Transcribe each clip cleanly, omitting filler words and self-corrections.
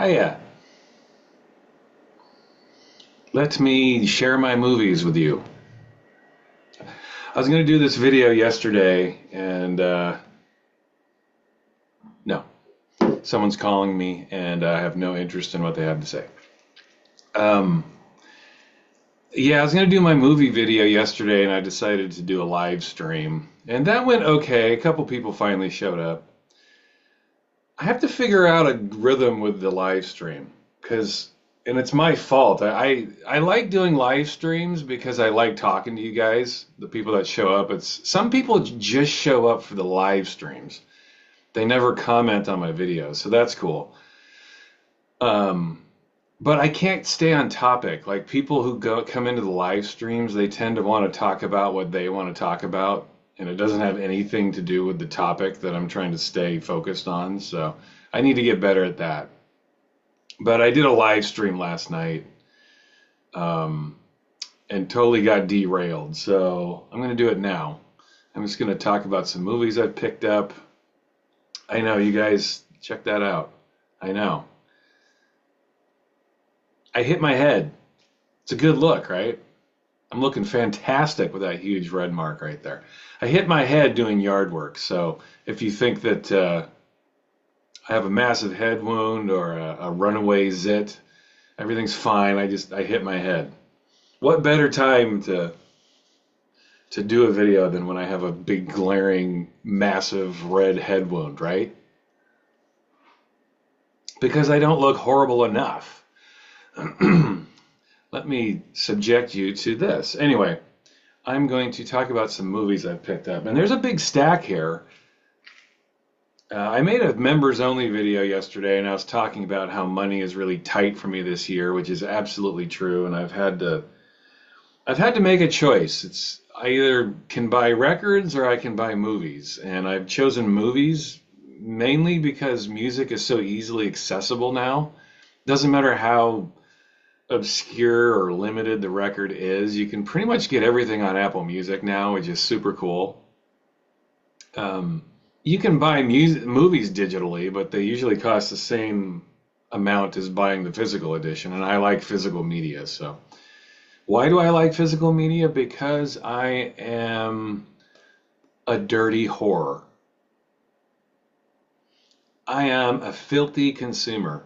Hiya. Let me share my movies with you. I was going to do this video yesterday, and no, someone's calling me, and I have no interest in what they have to say. Um, yeah, I was going to do my movie video yesterday, and I decided to do a live stream, and that went okay. A couple people finally showed up. I have to figure out a rhythm with the live stream because, and it's my fault. I like doing live streams because I like talking to you guys, the people that show up. It's some people just show up for the live streams. They never comment on my videos, so that's cool. Um, but I can't stay on topic. Like people who come into the live streams, they tend to want to talk about what they want to talk about, and it doesn't have anything to do with the topic that I'm trying to stay focused on. So I need to get better at that. But I did a live stream last night, um, and totally got derailed. So I'm going to do it now. I'm just going to talk about some movies I've picked up. I know you guys check that out. I know. I hit my head. It's a good look, right? I'm looking fantastic with that huge red mark right there. I hit my head doing yard work. So if you think that I have a massive head wound or a runaway zit, everything's fine. I hit my head. What better time to do a video than when I have a big glaring massive red head wound, right? Because I don't look horrible enough. Let me subject you to this. Anyway, I'm going to talk about some movies I've picked up. And there's a big stack here. I made a members only video yesterday, and I was talking about how money is really tight for me this year, which is absolutely true. And I've had to make a choice. I either can buy records or I can buy movies. And I've chosen movies mainly because music is so easily accessible now. Doesn't matter how obscure or limited the record is, you can pretty much get everything on Apple Music now, which is super cool. You can buy movies digitally, but they usually cost the same amount as buying the physical edition, and I like physical media. So why do I like physical media? Because I am a dirty whore. I am a filthy consumer.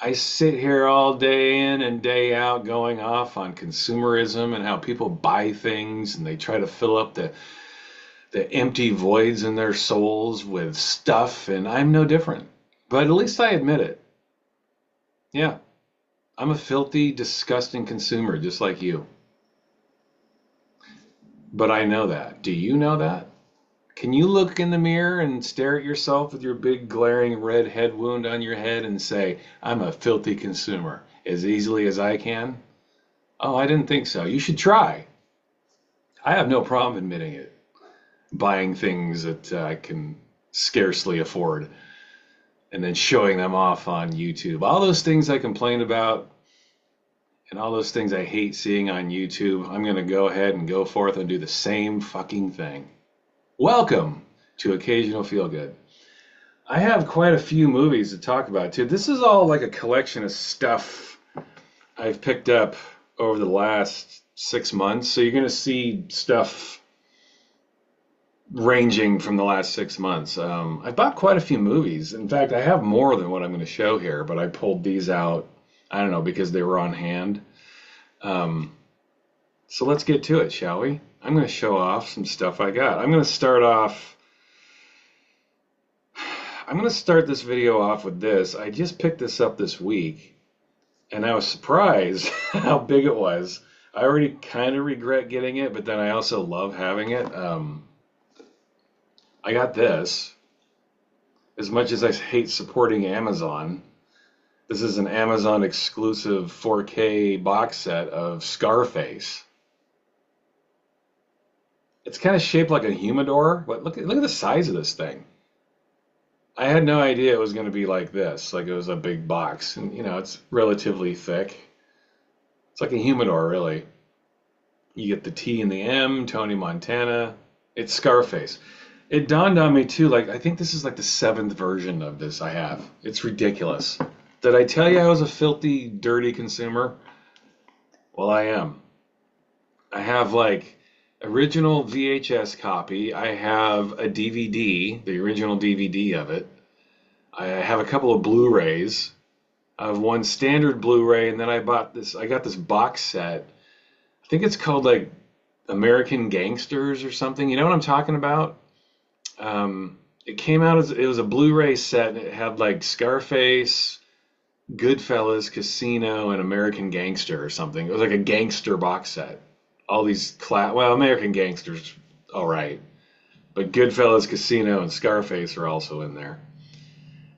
I sit here all day in and day out going off on consumerism and how people buy things and they try to fill up the empty voids in their souls with stuff, and I'm no different. But at least I admit it. Yeah, I'm a filthy, disgusting consumer just like you. But I know that. Do you know that? Can you look in the mirror and stare at yourself with your big glaring red head wound on your head and say, I'm a filthy consumer, as easily as I can? Oh, I didn't think so. You should try. I have no problem admitting it. Buying things that I can scarcely afford and then showing them off on YouTube. All those things I complain about and all those things I hate seeing on YouTube, I'm going to go ahead and go forth and do the same fucking thing. Welcome to Occasional Feel Good. I have quite a few movies to talk about too. This is all like a collection of stuff I've picked up over the last 6 months. So you're going to see stuff ranging from the last 6 months. I bought quite a few movies. In fact, I have more than what I'm going to show here, but I pulled these out, I don't know, because they were on hand. So let's get to it, shall we? I'm going to show off some stuff I got. I'm going to start this video off with this. I just picked this up this week, and I was surprised how big it was. I already kind of regret getting it, but then I also love having it. I got this. As much as I hate supporting Amazon, this is an Amazon exclusive 4K box set of Scarface. It's kind of shaped like a humidor, but look at the size of this thing. I had no idea it was going to be like this, like it was a big box, and it's relatively thick. It's like a humidor, really. You get the T and the M, Tony Montana. It's Scarface. It dawned on me too, like I think this is like the 7th version of this I have. It's ridiculous. Did I tell you I was a filthy, dirty consumer? Well, I am. I have like original VHS copy. I have a DVD, the original DVD of it. I have a couple of Blu-rays. I have one standard Blu-ray, and then I got this box set. I think it's called like American Gangsters or something. You know what I'm talking about? It came out it was a Blu-ray set, and it had like Scarface, Goodfellas, Casino, and American Gangster or something. It was like a gangster box set. All these well, American Gangsters, all right, but Goodfellas, Casino, and Scarface are also in there.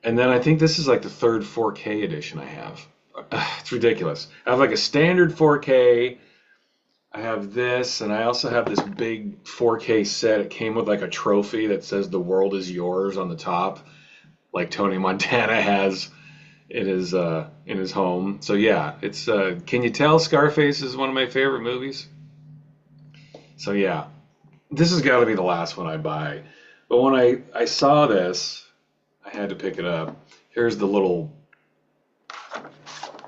And then I think this is like the third 4K edition I have. It's ridiculous. I have like a standard 4K. I have this, and I also have this big 4K set. It came with like a trophy that says "The world is yours" on the top, like Tony Montana has in his home. So yeah, it's can you tell Scarface is one of my favorite movies? So yeah, this has got to be the last one I buy. But when I saw this, I had to pick it up. Here's the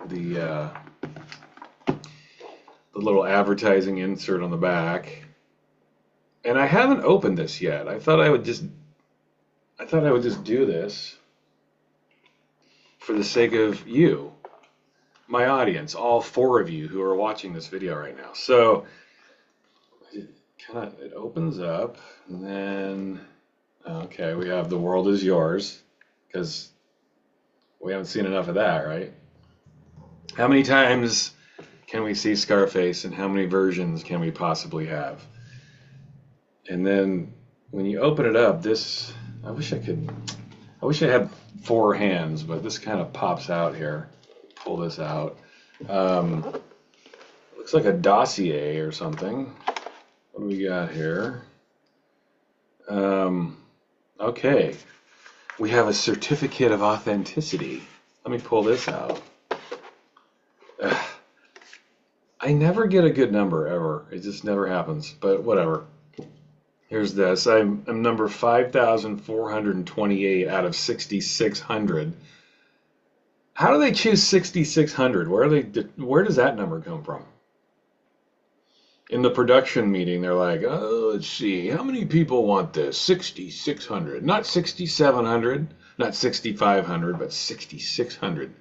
the little advertising insert on the back. And I haven't opened this yet. I thought I would just do this for the sake of you, my audience, all four of you who are watching this video right now. So it opens up, and then okay, we have "The world is yours," because we haven't seen enough of that, right? How many times can we see Scarface, and how many versions can we possibly have? And then when you open it up, I wish I had four hands, but this kind of pops out here. Pull this out. Looks like a dossier or something. What do we got here? Okay. We have a certificate of authenticity. Let me pull this out. I never get a good number, ever. It just never happens, but whatever. Here's this. I'm number 5,428 out of 6,600. How do they choose 6,600? Where does that number come from? In the production meeting, they're like, oh, let's see, how many people want this? 6,600. Not 6,700, not 6,500, but 6,600.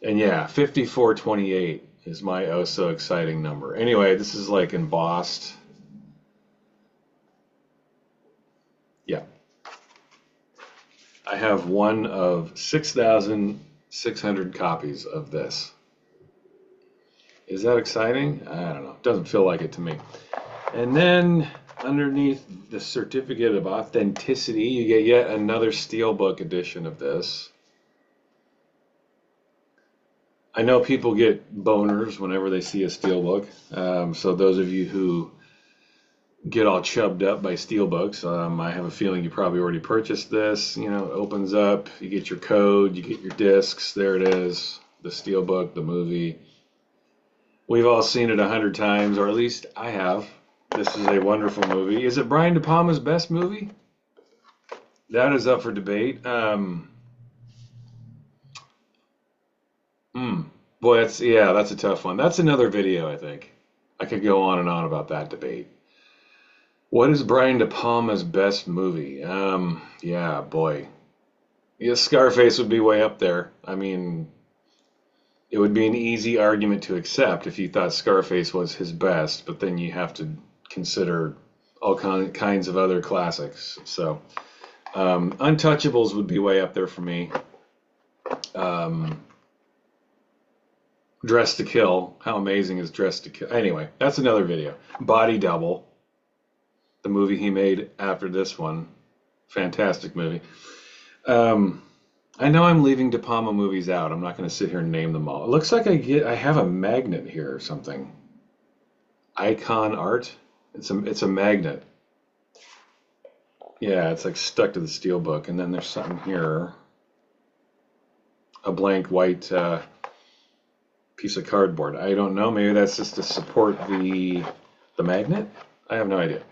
And yeah, 5,428 is my oh so exciting number. Anyway, this is like embossed. Yeah. I have one of 6,600 copies of this. Is that exciting? I don't know. It doesn't feel like it to me. And then underneath the certificate of authenticity, you get yet another steelbook edition of this. I know people get boners whenever they see a steelbook. So those of you who get all chubbed up by steelbooks, I have a feeling you probably already purchased this. You know, it opens up, you get your code, you get your discs. There it is, the steelbook, the movie. We've all seen it 100 times, or at least I have. This is a wonderful movie. Is it Brian De Palma's best movie? That is up for debate. Boy, that's a tough one. That's another video, I think. I could go on and on about that debate. What is Brian De Palma's best movie? Yeah, boy. Yeah, Scarface would be way up there. I mean, it would be an easy argument to accept if you thought Scarface was his best, but then you have to consider all kinds of other classics. So, Untouchables would be way up there for me. Dressed to Kill. How amazing is Dressed to Kill? Anyway, that's another video. Body Double, the movie he made after this one. Fantastic movie. I know I'm leaving De Palma movies out. I'm not going to sit here and name them all. It looks like I have a magnet here or something. Icon art. It's a magnet. Yeah, it's like stuck to the steelbook. And then there's something here. A blank white piece of cardboard. I don't know. Maybe that's just to support the magnet. I have no idea.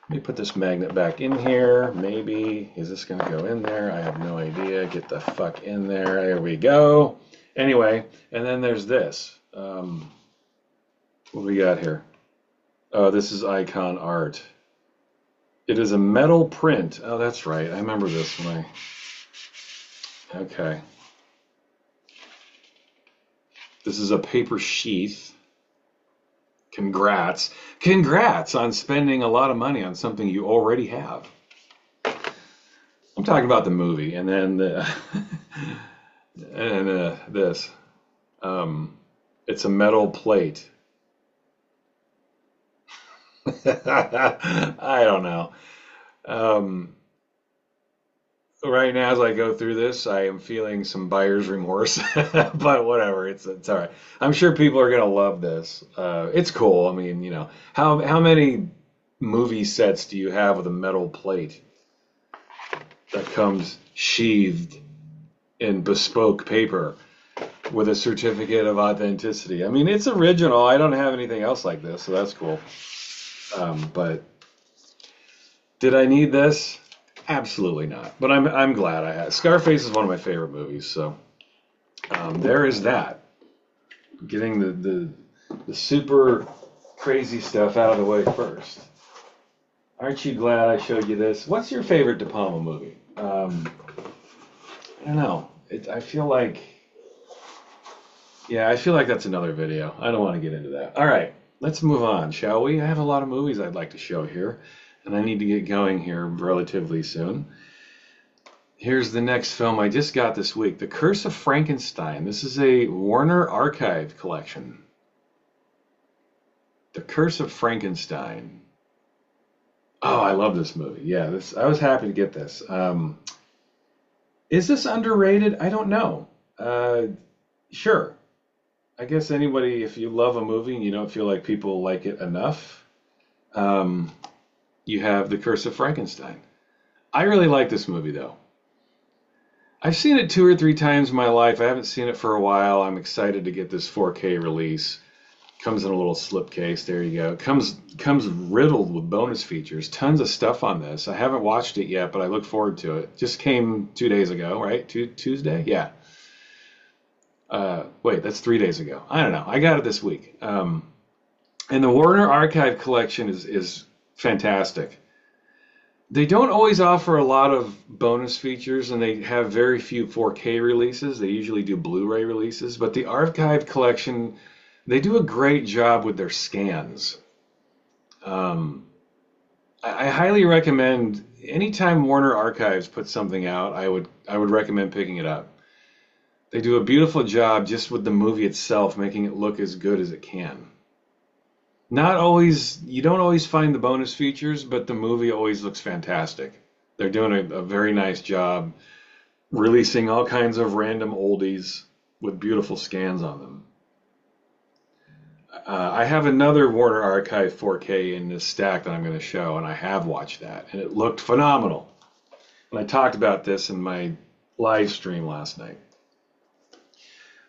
Let me put this magnet back in here. Maybe. Is this going to go in there? I have no idea. Get the fuck in there. There we go. Anyway, and then there's this. What do we got here? Oh, this is icon art. It is a metal print. Oh, that's right. I remember this when I... Okay. This is a paper sheath. Congrats. Congrats on spending a lot of money on something you already have. I'm talking about the movie, and then this. It's a metal plate. I don't know. Um, right now, as I go through this, I am feeling some buyer's remorse, but whatever. It's all right. I'm sure people are gonna love this. It's cool. I mean, how many movie sets do you have with a metal plate that comes sheathed in bespoke paper with a certificate of authenticity? I mean, it's original. I don't have anything else like this, so that's cool. But did I need this? Absolutely not. But I'm glad I had. Scarface is one of my favorite movies, so there is that. Getting the super crazy stuff out of the way first. Aren't you glad I showed you this? What's your favorite De Palma movie? I don't know. I feel like, yeah, I feel like that's another video. I don't want to get into that. All right, let's move on, shall we? I have a lot of movies I'd like to show here, and I need to get going here relatively soon. Here's the next film I just got this week, The Curse of Frankenstein. This is a Warner Archive collection. The Curse of Frankenstein. Oh, I love this movie. Yeah, I was happy to get this. Is this underrated? I don't know. Sure. I guess anybody, if you love a movie and you don't feel like people like it enough, you have The Curse of Frankenstein. I really like this movie, though. I've seen it 2 or 3 times in my life. I haven't seen it for a while. I'm excited to get this 4K release. Comes in a little slipcase. There you go. Comes riddled with bonus features. Tons of stuff on this. I haven't watched it yet, but I look forward to it. Just came 2 days ago, right? Tuesday? Yeah. Wait, that's 3 days ago. I don't know. I got it this week. And the Warner Archive collection is fantastic. They don't always offer a lot of bonus features, and they have very few 4K releases. They usually do Blu-ray releases, but the Archive collection, they do a great job with their scans. I highly recommend, anytime Warner Archives puts something out, I would recommend picking it up. They do a beautiful job just with the movie itself, making it look as good as it can. Not always, you don't always find the bonus features, but the movie always looks fantastic. They're doing a very nice job releasing all kinds of random oldies with beautiful scans on them. I have another Warner Archive 4K in this stack that I'm going to show, and I have watched that, and it looked phenomenal. And I talked about this in my live stream last night.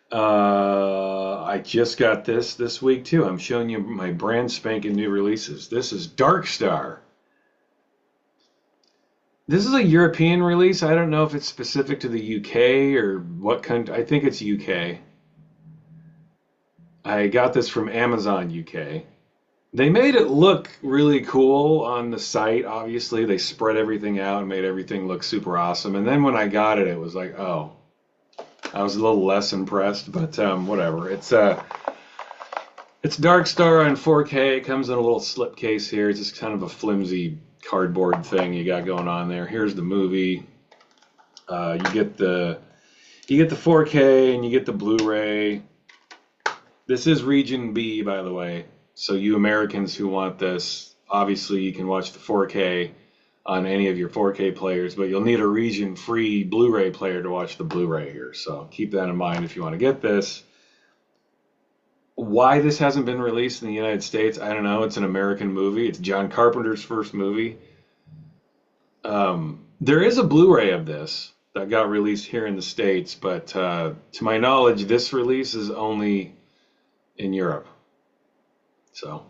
I just got this week too. I'm showing you my brand spanking new releases. This is Dark Star. This is a European release. I don't know if it's specific to the UK or what country. I think it's UK. I got this from Amazon UK. They made it look really cool on the site. Obviously, they spread everything out and made everything look super awesome. And then when I got it, it was like, oh. I was a little less impressed, but whatever. It's Dark Star on 4K. It comes in a little slipcase here. It's just kind of a flimsy cardboard thing you got going on there. Here's the movie. You get the 4K and you get the Blu-ray. This is Region B, by the way. So you Americans who want this, obviously you can watch the 4K on any of your 4K players, but you'll need a region-free Blu-ray player to watch the Blu-ray here. So keep that in mind if you want to get this. Why this hasn't been released in the United States, I don't know. It's an American movie. It's John Carpenter's first movie. There is a Blu-ray of this that got released here in the States, but to my knowledge, this release is only in Europe. So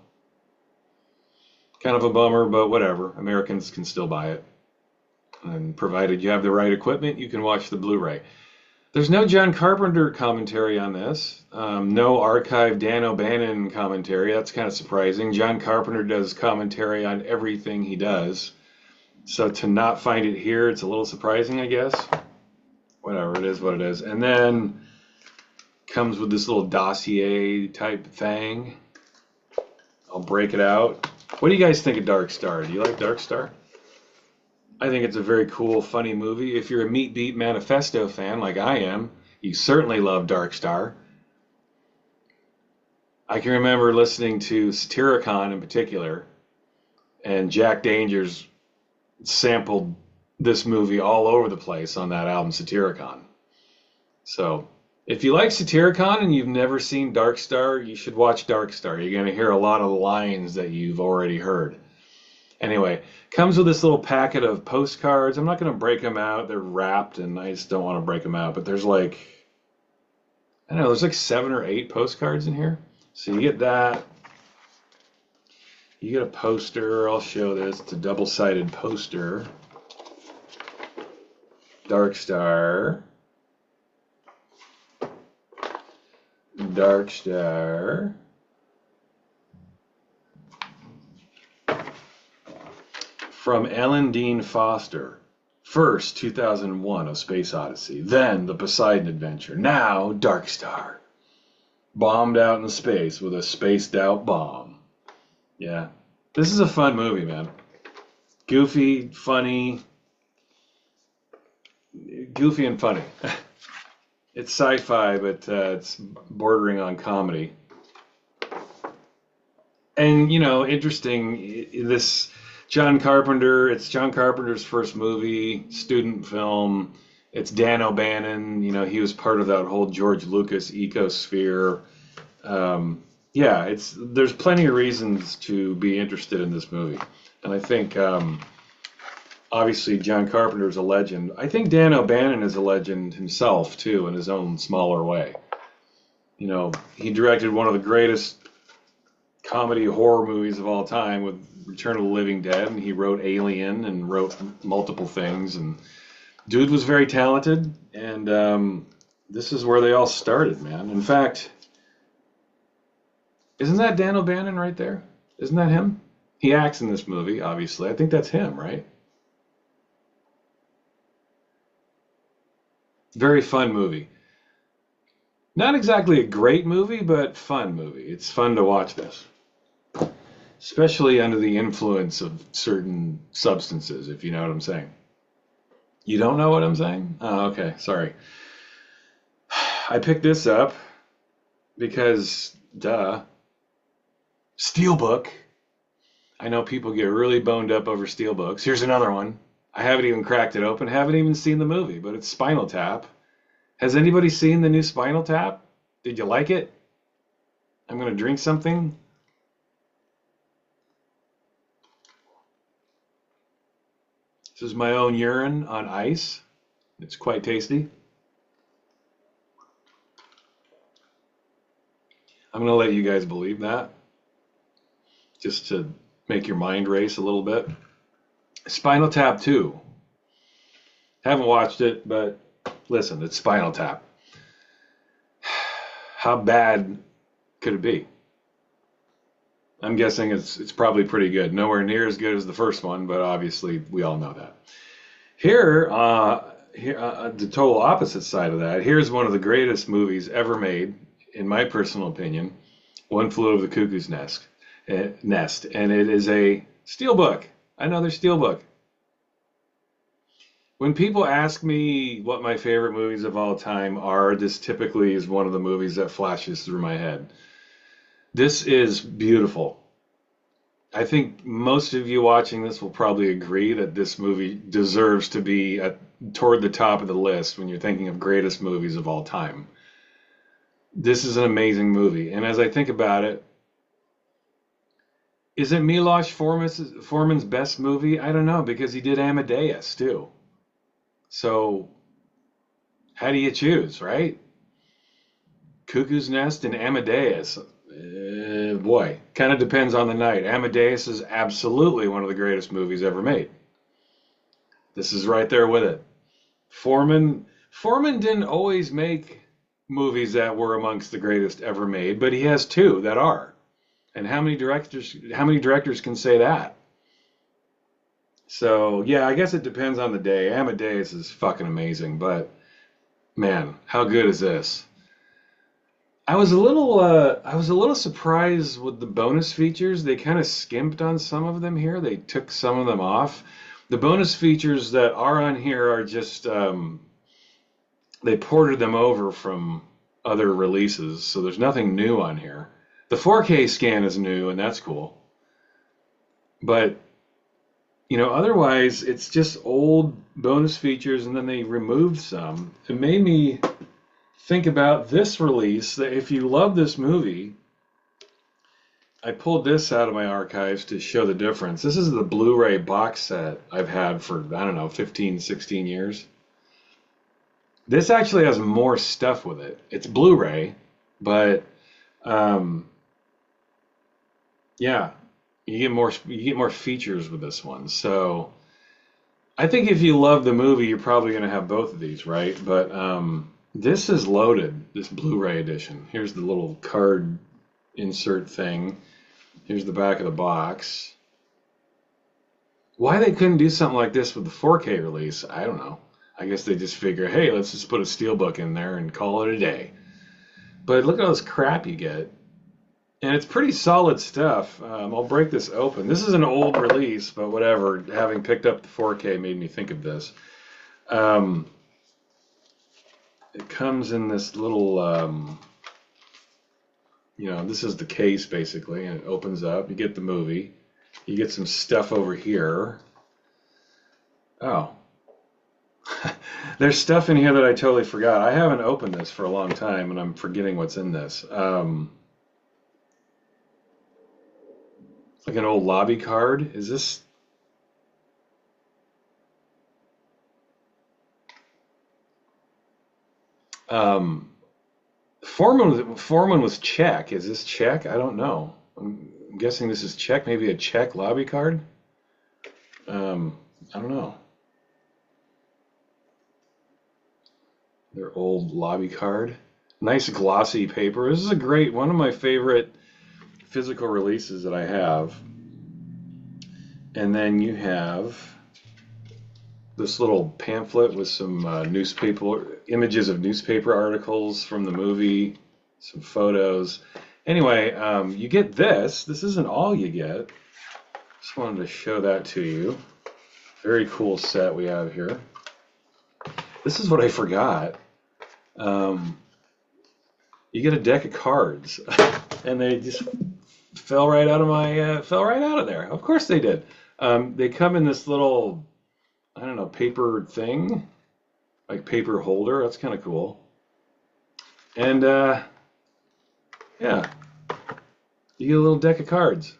Kind of a bummer, but whatever. Americans can still buy it. And provided you have the right equipment, you can watch the Blu-ray. There's no John Carpenter commentary on this. No archived Dan O'Bannon commentary. That's kind of surprising. John Carpenter does commentary on everything he does. So to not find it here, it's a little surprising, I guess. Whatever, it is what it is. And then comes with this little dossier type thing. I'll break it out. What do you guys think of Dark Star? Do you like Dark Star? I think it's a very cool, funny movie. If you're a Meat Beat Manifesto fan like I am, you certainly love Dark Star. I can remember listening to Satyricon in particular, and Jack Dangers sampled this movie all over the place on that album Satyricon. So if you like Satyricon and you've never seen Dark Star, you should watch Dark Star. You're going to hear a lot of lines that you've already heard. Anyway, comes with this little packet of postcards. I'm not going to break them out. They're wrapped, and I just don't want to break them out. But there's like, I don't know, there's like 7 or 8 postcards in here. So you get that. You get a poster. I'll show this. It's a double-sided poster. Dark Star. Dark Star. From Ellen Dean Foster. First, 2001, A Space Odyssey. Then, The Poseidon Adventure. Now, Dark Star. Bombed out in space with a spaced-out bomb. Yeah. This is a fun movie, man. Goofy, funny. Goofy and funny. It's sci-fi, but it's bordering on comedy. And, you know, interesting, this John Carpenter, it's John Carpenter's first movie, student film. It's Dan O'Bannon, you know, he was part of that whole George Lucas ecosphere. Yeah, there's plenty of reasons to be interested in this movie. And I think, obviously, John Carpenter is a legend. I think Dan O'Bannon is a legend himself, too, in his own smaller way. You know, he directed one of the greatest comedy horror movies of all time with Return of the Living Dead, and he wrote Alien and wrote multiple things. And dude was very talented, and this is where they all started, man. In fact, isn't that Dan O'Bannon right there? Isn't that him? He acts in this movie, obviously. I think that's him, right? Very fun movie. Not exactly a great movie, but fun movie. It's fun to watch this. Especially under the influence of certain substances, if you know what I'm saying. You don't know what I'm saying? Oh, okay, sorry. I picked this up because, duh, Steelbook. I know people get really boned up over Steelbooks. Here's another one. I haven't even cracked it open, haven't even seen the movie, but it's Spinal Tap. Has anybody seen the new Spinal Tap? Did you like it? I'm going to drink something. This is my own urine on ice. It's quite tasty. I'm going to let you guys believe that, just to make your mind race a little bit. Spinal Tap 2. Haven't watched it, but listen, it's Spinal Tap. How bad could it be? I'm guessing it's probably pretty good. Nowhere near as good as the first one, but obviously we all know that. Here, the total opposite side of that, here's one of the greatest movies ever made, in my personal opinion, One Flew Over the Cuckoo's Nest, and it is a steelbook, another steelbook. When people ask me what my favorite movies of all time are, this typically is one of the movies that flashes through my head. This is beautiful. I think most of you watching this will probably agree that this movie deserves to be toward the top of the list when you're thinking of greatest movies of all time. This is an amazing movie. And as I think about it, is it Milos Forman's best movie? I don't know, because he did Amadeus too. So how do you choose, right? Cuckoo's Nest and Amadeus. boy, kind of depends on the night. Amadeus is absolutely one of the greatest movies ever made. This is right there with it. Foreman didn't always make movies that were amongst the greatest ever made, but he has two that are. And how many directors can say that? So, yeah, I guess it depends on the day. Amadeus is fucking amazing, but man, how good is this? I was a little surprised with the bonus features. They kind of skimped on some of them here. They took some of them off. The bonus features that are on here are just they ported them over from other releases, so there's nothing new on here. The 4K scan is new, and that's cool. But otherwise it's just old bonus features, and then they removed some. It made me think about this release, that if you love this movie, I pulled this out of my archives to show the difference. This is the Blu-ray box set I've had for, I don't know, 15, 16 years. This actually has more stuff with it. It's Blu-ray, but yeah, you get more features with this one. So I think if you love the movie, you're probably going to have both of these, right? But this is loaded, this Blu-ray edition. Here's the little card insert thing. Here's the back of the box. Why they couldn't do something like this with the 4K release, I don't know. I guess they just figure, hey, let's just put a steelbook in there and call it a day. But look at all this crap you get. And it's pretty solid stuff. I'll break this open. This is an old release, but whatever. Having picked up the 4K made me think of this. It comes in this little, this is the case basically, and it opens up. You get the movie. You get some stuff over here. Oh. There's stuff in here that I totally forgot. I haven't opened this for a long time, and I'm forgetting what's in this. Like an old lobby card. Is this? Foreman was Czech. Is this Czech? I don't know. I'm guessing this is Czech. Maybe a Czech lobby card. I don't know. Their old lobby card. Nice glossy paper. This is one of my favorite physical releases that I have. And then you have this little pamphlet with some images of newspaper articles from the movie, some photos. Anyway, you get this. This isn't all you get. Just wanted to show that to you. Very cool set we have here. This is what I forgot. You get a deck of cards, and they just fell right out of there. Of course they did. They come in this little, I don't know, paper thing, like paper holder. That's kind of cool. And yeah, you get a little deck of cards.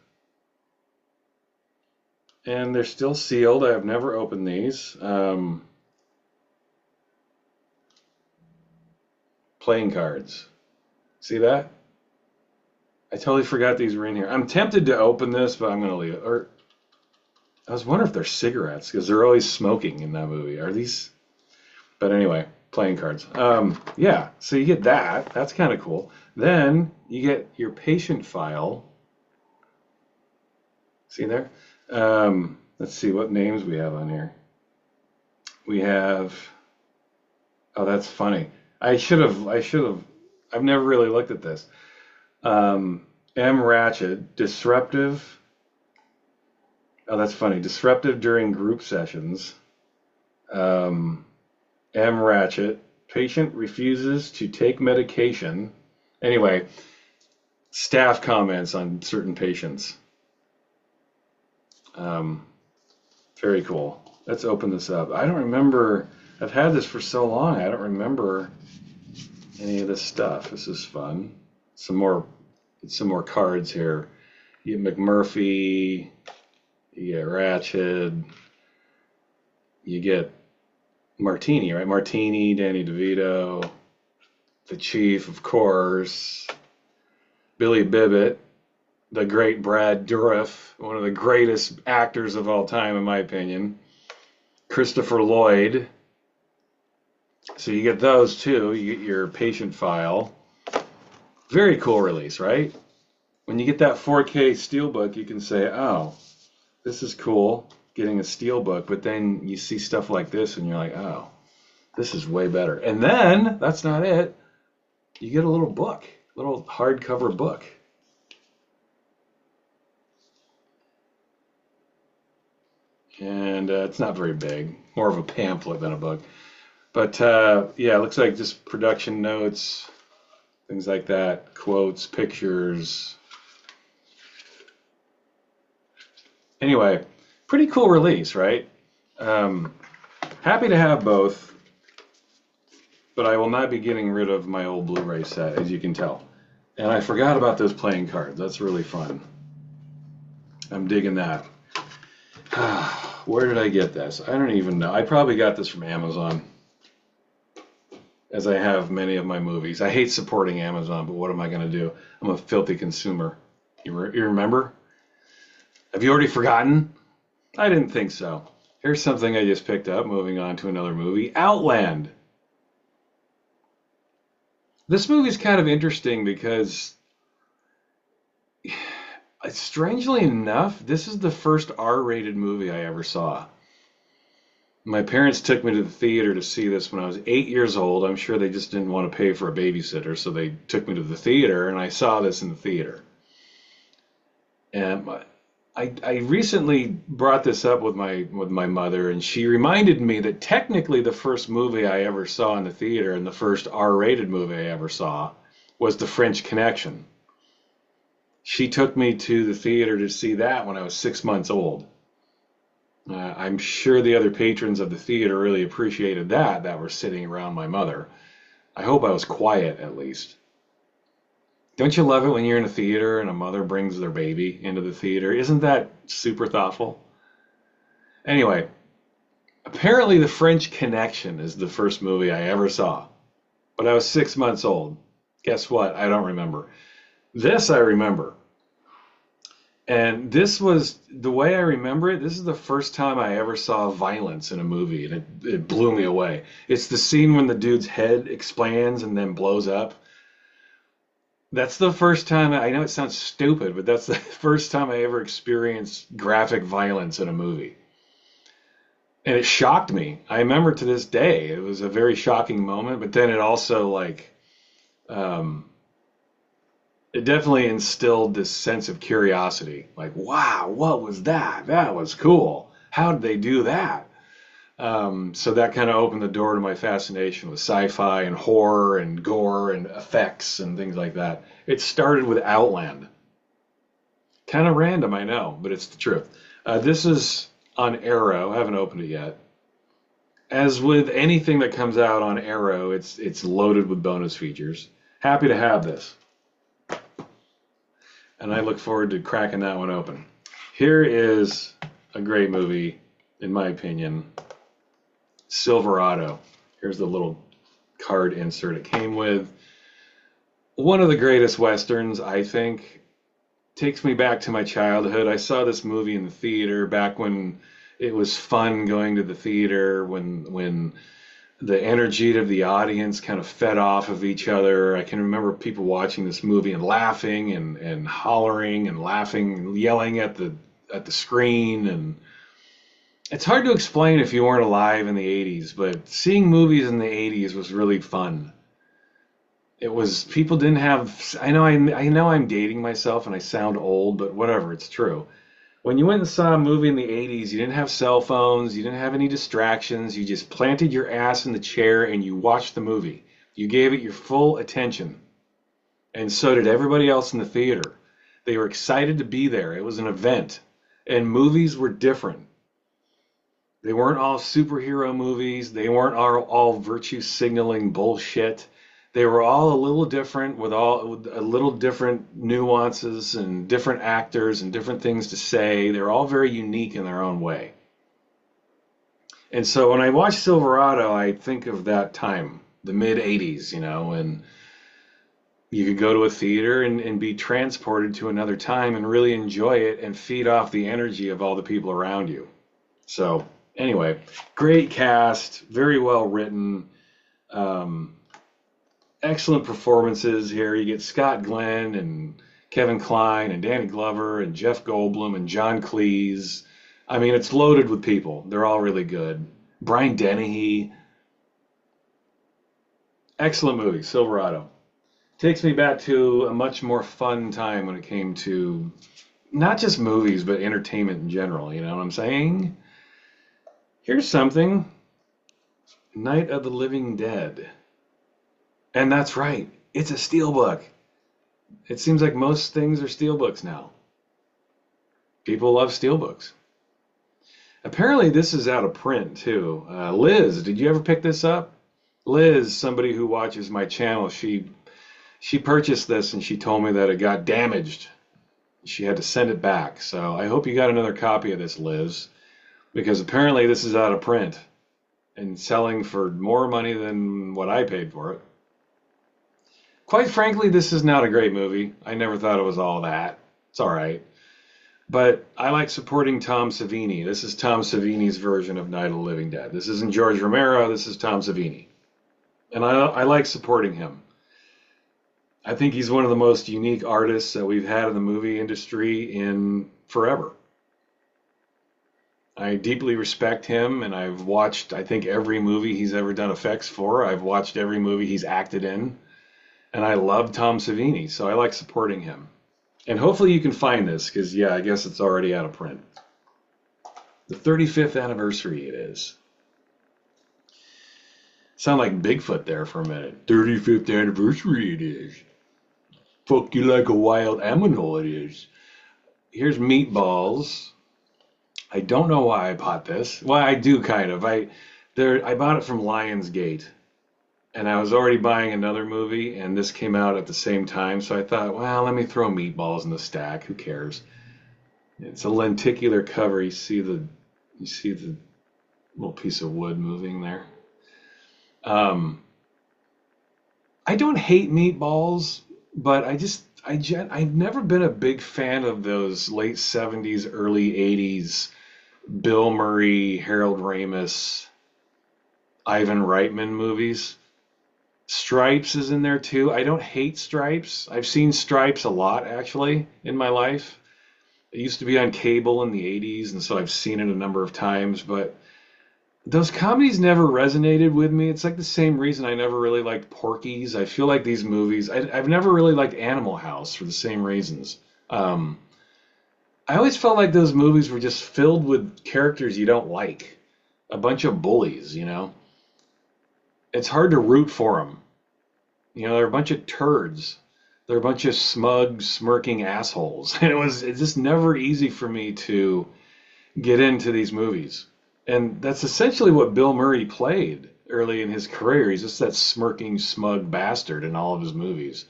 And they're still sealed. I have never opened these. Playing cards. See that? I totally forgot these were in here. I'm tempted to open this, but I'm going to leave it. Or I was wondering if they're cigarettes, because they're always smoking in that movie. Are these? But anyway, playing cards. Yeah, so you get that. That's kind of cool. Then you get your patient file. See there? Let's see what names we have on here. We have, oh, that's funny. I've never really looked at this. M. Ratchet, disruptive. Oh, that's funny. Disruptive during group sessions. M. Ratchet, patient refuses to take medication. Anyway, staff comments on certain patients. Very cool. Let's open this up. I don't remember. I've had this for so long. I don't remember any of this stuff. This is fun. Some more cards here. You get McMurphy. You get Ratchet. You get Martini, right? Martini, Danny DeVito, the Chief, of course. Billy Bibbit. the great Brad Dourif, one of the greatest actors of all time, in my opinion. Christopher Lloyd. So you get those too. You get your patient file. Very cool release, right? When you get that 4K Steelbook, you can say, oh, this is cool, getting a Steelbook, but then you see stuff like this and you're like, oh, this is way better. And then, that's not it. You get a little book, little hardcover book. And it's not very big, more of a pamphlet than a book. But yeah, it looks like just production notes, things like that, quotes, pictures. Anyway, pretty cool release, right? Happy to have both, but I will not be getting rid of my old Blu-ray set, as you can tell. And I forgot about those playing cards. That's really fun. I'm digging that. Where did I get this? I don't even know. I probably got this from Amazon, as I have many of my movies. I hate supporting Amazon, but what am I going to do? I'm a filthy consumer. You remember? Have you already forgotten? I didn't think so. Here's something I just picked up, moving on to another movie. Outland. This movie is kind of interesting because, strangely enough, this is the first R-rated movie I ever saw. My parents took me to the theater to see this when I was 8 years old. I'm sure they just didn't want to pay for a babysitter, so they took me to the theater, and I saw this in the theater. And I recently brought this up with my mother, and she reminded me that technically the first movie I ever saw in the theater and the first R-rated movie I ever saw was The French Connection. She took me to the theater to see that when I was 6 months old. I'm sure the other patrons of the theater really appreciated that were sitting around my mother. I hope I was quiet at least. Don't you love it when you're in a theater and a mother brings their baby into the theater? Isn't that super thoughtful? Anyway, apparently The French Connection is the first movie I ever saw. But I was 6 months old. Guess what? I don't remember. This I remember. And this was, the way I remember it, this is the first time I ever saw violence in a movie, and it blew me away. It's the scene when the dude's head expands and then blows up. That's the first time, I know it sounds stupid, but that's the first time I ever experienced graphic violence in a movie. And it shocked me. I remember to this day, it was a very shocking moment, but then it also it definitely instilled this sense of curiosity. Like, wow, what was that? That was cool. How did they do that? So that kind of opened the door to my fascination with sci-fi and horror and gore and effects and things like that. It started with Outland. Kind of random, I know, but it's the truth. This is on Arrow. I haven't opened it yet. As with anything that comes out on Arrow, it's loaded with bonus features. Happy to have this. And I look forward to cracking that one open. Here is a great movie, in my opinion. Silverado. Here's the little card insert it came with. One of the greatest westerns, I think. Takes me back to my childhood. I saw this movie in the theater back when it was fun going to the theater, when the energy of the audience kind of fed off of each other. I can remember people watching this movie and laughing and hollering and laughing and yelling at the screen. And it's hard to explain if you weren't alive in the 80s, but seeing movies in the 80s was really fun. It was, people didn't have, I know I'm dating myself and I sound old, but whatever, it's true. When you went and saw a movie in the 80s, you didn't have cell phones, you didn't have any distractions, you just planted your ass in the chair and you watched the movie. You gave it your full attention. And so did everybody else in the theater. They were excited to be there. It was an event. And movies were different. They weren't all superhero movies. They weren't all virtue signaling bullshit. They were all a little different, with a little different nuances and different actors and different things to say. They're all very unique in their own way. And so when I watch Silverado, I think of that time, the mid 80s, and You could go to a theater and be transported to another time and really enjoy it and feed off the energy of all the people around you. So, anyway, great cast, very well written, um, excellent performances here. You get Scott Glenn and Kevin Kline and Danny Glover and Jeff Goldblum and John Cleese. I mean, it's loaded with people. They're all really good. Brian Dennehy, excellent movie, Silverado. Takes me back to a much more fun time when it came to not just movies, but entertainment in general. You know what I'm saying? Here's something, Night of the Living Dead. And that's right, it's a steelbook. It seems like most things are steelbooks now. People love steelbooks. Apparently, this is out of print too. Liz, did you ever pick this up? Liz, somebody who watches my channel, she purchased this and she told me that it got damaged. She had to send it back. So I hope you got another copy of this, Liz, because apparently this is out of print and selling for more money than what I paid for it. Quite frankly, this is not a great movie. I never thought it was all that. It's all right. But I like supporting Tom Savini. This is Tom Savini's version of Night of the Living Dead. This isn't George Romero. This is Tom Savini. And I like supporting him. I think he's one of the most unique artists that we've had in the movie industry in forever. I deeply respect him, and I've watched, I think, every movie he's ever done effects for. I've watched every movie he's acted in, and I love Tom Savini, so I like supporting him. And hopefully you can find this, because, yeah, I guess it's already out of print. The 35th anniversary it is. Sound like Bigfoot there for a minute. 35th anniversary it is. Fuck you like a wild animal it is. Here's Meatballs. I don't know why I bought this. Well, I do kind of. I bought it from Lionsgate, and I was already buying another movie, and this came out at the same time, so I thought, well, let me throw Meatballs in the stack. Who cares? It's a lenticular cover. You see the little piece of wood moving there. I don't hate Meatballs, but I've never been a big fan of those late 70s, early 80s Bill Murray, Harold Ramis, Ivan Reitman movies. Stripes is in there too. I don't hate Stripes. I've seen Stripes a lot actually in my life. It used to be on cable in the 80s, and so I've seen it a number of times, but those comedies never resonated with me. It's like the same reason I never really liked Porky's. I feel like these movies, I've never really liked Animal House for the same reasons. I always felt like those movies were just filled with characters you don't like. A bunch of bullies, you know? It's hard to root for them. You know, they're a bunch of turds. They're a bunch of smug, smirking assholes. And it's just never easy for me to get into these movies. And that's essentially what Bill Murray played early in his career. He's just that smirking, smug bastard in all of his movies.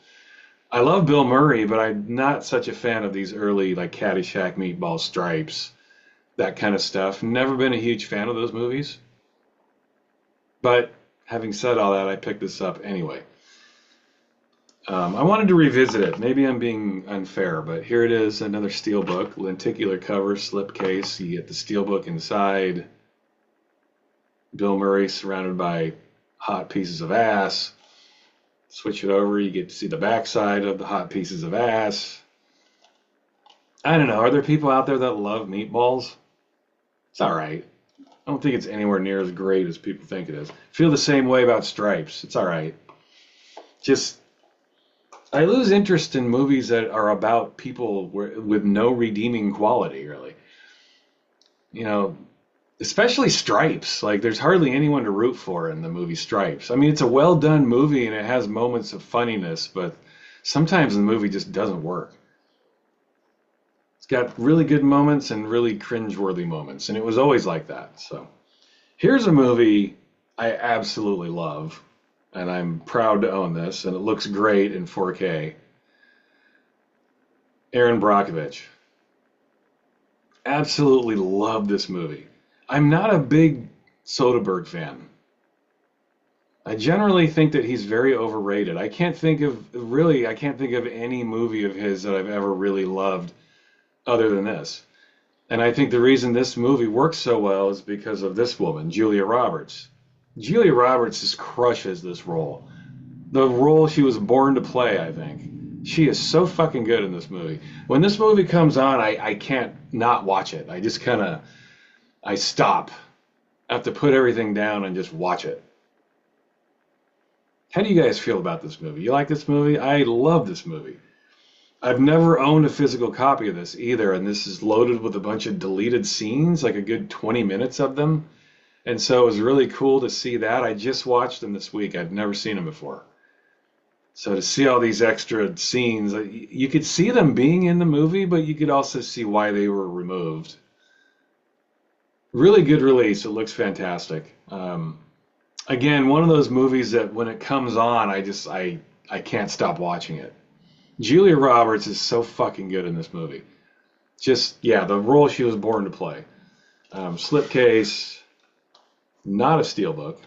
I love Bill Murray, but I'm not such a fan of these early, like Caddyshack, Meatball, Stripes, that kind of stuff. Never been a huge fan of those movies. But having said all that, I picked this up anyway. I wanted to revisit it. Maybe I'm being unfair, but here it is, another steelbook, lenticular cover, slipcase. You get the steelbook inside. Bill Murray surrounded by hot pieces of ass. Switch it over, you get to see the backside of the hot pieces of ass. I don't know, are there people out there that love Meatballs? It's alright. I don't think it's anywhere near as great as people think it is. Feel the same way about Stripes. It's alright. Just, I lose interest in movies that are about people with no redeeming quality, really. You know, especially Stripes. Like, there's hardly anyone to root for in the movie Stripes. I mean, it's a well-done movie and it has moments of funniness, but sometimes the movie just doesn't work. It's got really good moments and really cringeworthy moments, and it was always like that. So, here's a movie I absolutely love, and I'm proud to own this, and it looks great in 4K. Aaron Brockovich. Absolutely love this movie. I'm not a big Soderbergh fan. I generally think that he's very overrated. I can't think of any movie of his that I've ever really loved other than this. And I think the reason this movie works so well is because of this woman, Julia Roberts. Julia Roberts just crushes this role. The role she was born to play, I think. She is so fucking good in this movie. When this movie comes on, I can't not watch it. I just kind of, I stop. I have to put everything down and just watch it. How do you guys feel about this movie? You like this movie? I love this movie. I've never owned a physical copy of this either, and this is loaded with a bunch of deleted scenes, like a good 20 minutes of them. And so it was really cool to see that. I just watched them this week. I've never seen them before. So to see all these extra scenes, you could see them being in the movie, but you could also see why they were removed. Really good release. It looks fantastic. Again, one of those movies that when it comes on, I can't stop watching it. Julia Roberts is so fucking good in this movie. Just, yeah, the role she was born to play. Slipcase, not a steelbook.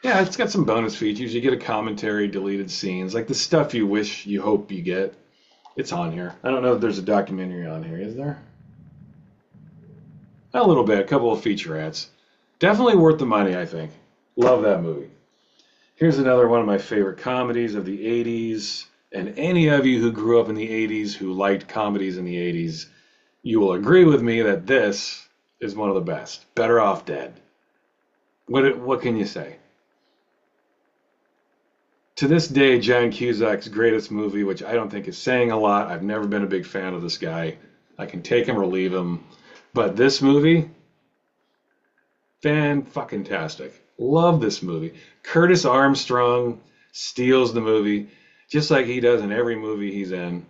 Yeah, it's got some bonus features. You get a commentary, deleted scenes, like the stuff you wish, you hope you get. It's on here. I don't know if there's a documentary on here, is there? A little bit, a couple of featurettes. Definitely worth the money, I think. Love that movie. Here's another one of my favorite comedies of the 80s. And any of you who grew up in the 80s who liked comedies in the 80s, you will agree with me that this is one of the best. Better Off Dead. What can you say? To this day, John Cusack's greatest movie, which I don't think is saying a lot. I've never been a big fan of this guy. I can take him or leave him. But this movie, fan-fucking-tastic. Love this movie. Curtis Armstrong steals the movie, just like he does in every movie he's in.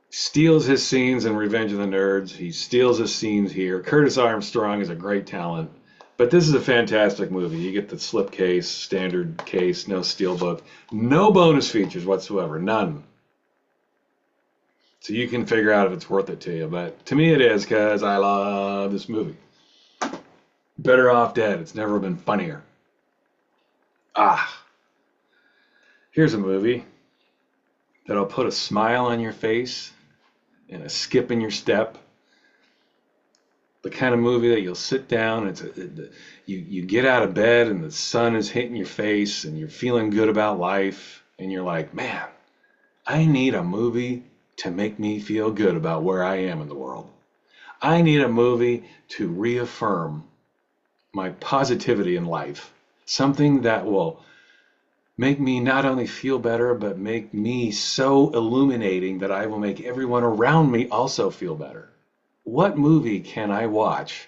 Steals his scenes in Revenge of the Nerds. He steals his scenes here. Curtis Armstrong is a great talent. But this is a fantastic movie. You get the slipcase, standard case, no steelbook, no bonus features whatsoever, none. So you can figure out if it's worth it to you. But to me it is, because I love this movie. Better Off Dead. It's never been funnier. Here's a movie that'll put a smile on your face and a skip in your step. The kind of movie that you'll sit down, you get out of bed and the sun is hitting your face and you're feeling good about life and you're like, man, I need a movie to make me feel good about where I am in the world. I need a movie to reaffirm my positivity in life. Something that will make me not only feel better, but make me so illuminating that I will make everyone around me also feel better. What movie can I watch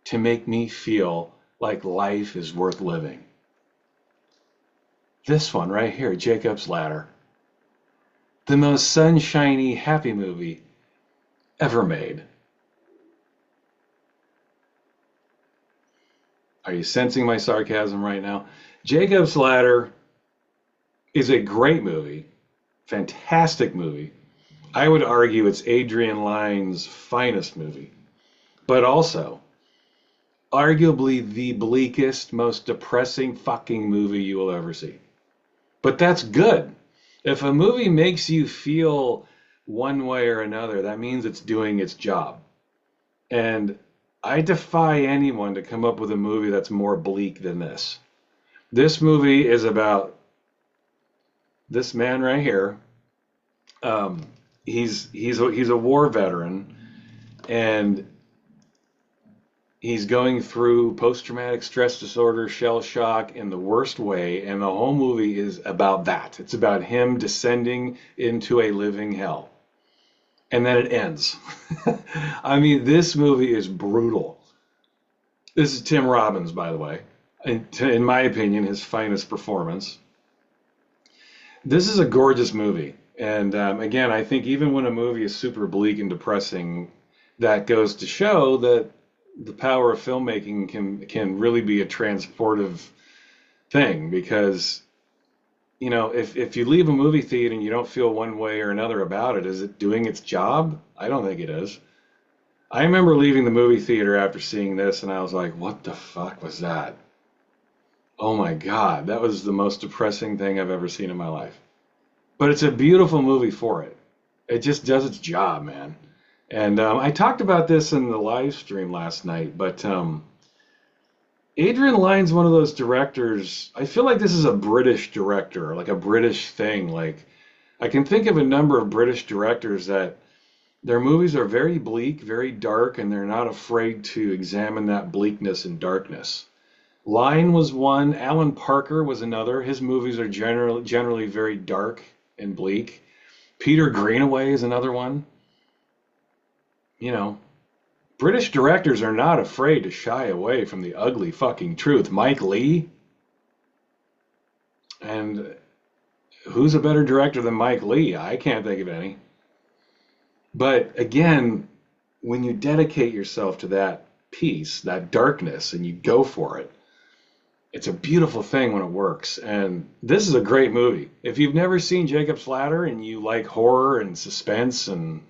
to make me feel like life is worth living? This one right here, Jacob's Ladder. The most sunshiny, happy movie ever made. Are you sensing my sarcasm right now? Jacob's Ladder is a great movie, fantastic movie. I would argue it's Adrian Lyne's finest movie, but also arguably the bleakest, most depressing fucking movie you will ever see. But that's good. If a movie makes you feel one way or another, that means it's doing its job. And I defy anyone to come up with a movie that's more bleak than this. This movie is about this man right here. He's a war veteran, and he's going through post-traumatic stress disorder, shell shock in the worst way, and the whole movie is about that. It's about him descending into a living hell. And then it ends. I mean, this movie is brutal. This is Tim Robbins, by the way. In my opinion, his finest performance. This is a gorgeous movie. And again, I think even when a movie is super bleak and depressing, that goes to show that the power of filmmaking can really be a transportive thing. Because, you know, if you leave a movie theater and you don't feel one way or another about it, is it doing its job? I don't think it is. I remember leaving the movie theater after seeing this, and I was like, what the fuck was that? Oh my God, that was the most depressing thing I've ever seen in my life. But it's a beautiful movie for it. It just does its job, man. And I talked about this in the live stream last night, but Adrian Lyne's one of those directors. I feel like this is a British director, like a British thing. Like I can think of a number of British directors that their movies are very bleak, very dark, and they're not afraid to examine that bleakness and darkness. Lyne was one. Alan Parker was another. His movies are generally very dark and bleak. Peter Greenaway is another one. You know, British directors are not afraid to shy away from the ugly fucking truth. Mike Leigh, and who's a better director than Mike Leigh? I can't think of any. But again, when you dedicate yourself to that piece, that darkness, and you go for it, it's a beautiful thing when it works. And this is a great movie. If you've never seen Jacob's Ladder and you like horror and suspense and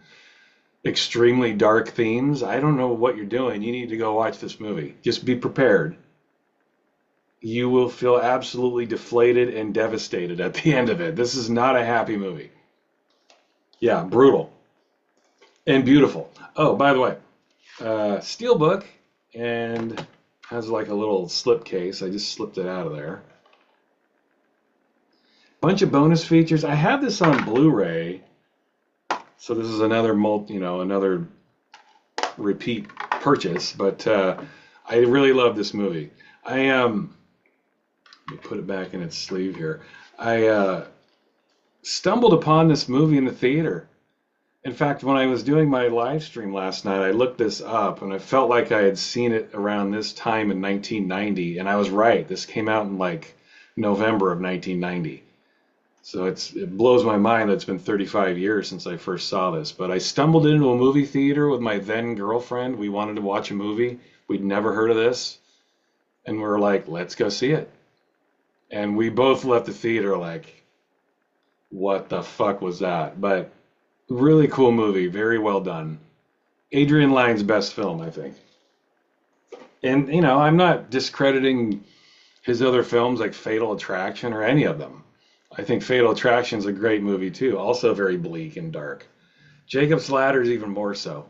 extremely dark themes, I don't know what you're doing. You need to go watch this movie. Just be prepared. You will feel absolutely deflated and devastated at the end of it. This is not a happy movie. Yeah, brutal and beautiful. Oh, by the way, Steelbook and has like a little slip case. I just slipped it out of there. Bunch of bonus features. I have this on Blu-ray, so this is another another repeat purchase. But I really love this movie. Let me put it back in its sleeve here. I stumbled upon this movie in the theater. In fact, when I was doing my live stream last night, I looked this up and I felt like I had seen it around this time in 1990, and I was right. This came out in like November of 1990. So it blows my mind that it's been 35 years since I first saw this. But I stumbled into a movie theater with my then girlfriend. We wanted to watch a movie. We'd never heard of this. And we were like, let's go see it. And we both left the theater like, what the fuck was that? But really cool movie, very well done. Adrian Lyne's best film, I think. And, I'm not discrediting his other films like Fatal Attraction or any of them. I think Fatal Attraction is a great movie too, also very bleak and dark. Jacob's Ladder is even more so.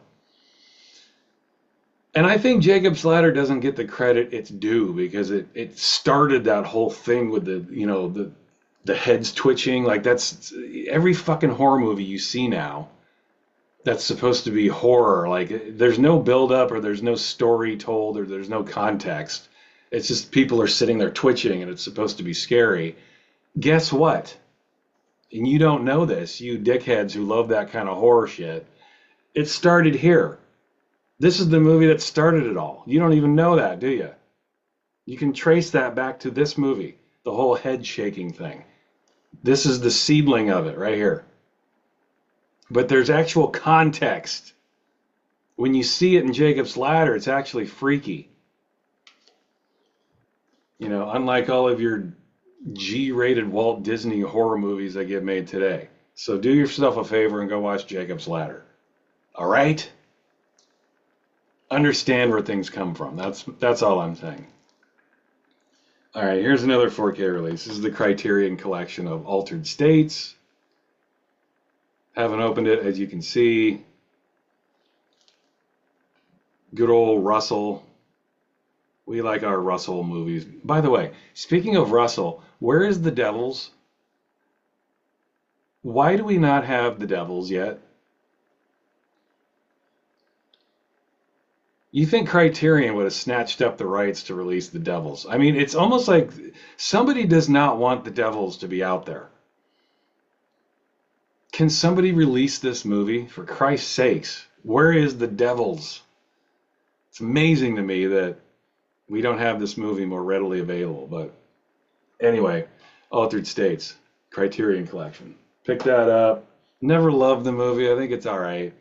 And I think Jacob's Ladder doesn't get the credit it's due because it started that whole thing with the heads twitching. Like that's every fucking horror movie you see now that's supposed to be horror. Like there's no build up or there's no story told or there's no context. It's just people are sitting there twitching and it's supposed to be scary. Guess what? And you don't know this, you dickheads who love that kind of horror shit. It started here. This is the movie that started it all. You don't even know that, do you? You can trace that back to this movie, the whole head shaking thing. This is the seedling of it right here. But there's actual context. When you see it in Jacob's Ladder, it's actually freaky. Unlike all of your G-rated Walt Disney horror movies that get made today. So do yourself a favor and go watch Jacob's Ladder. All right? Understand where things come from. That's all I'm saying. All right, here's another 4K release. This is the Criterion Collection of Altered States. Haven't opened it, as you can see. Good old Russell. We like our Russell movies. By the way, speaking of Russell, where is The Devils? Why do we not have The Devils yet? You think Criterion would have snatched up the rights to release The Devils? I mean, it's almost like somebody does not want The Devils to be out there. Can somebody release this movie? For Christ's sakes, where is The Devils? It's amazing to me that we don't have this movie more readily available. But anyway, Altered States, Criterion Collection. Pick that up. Never loved the movie. I think it's all right.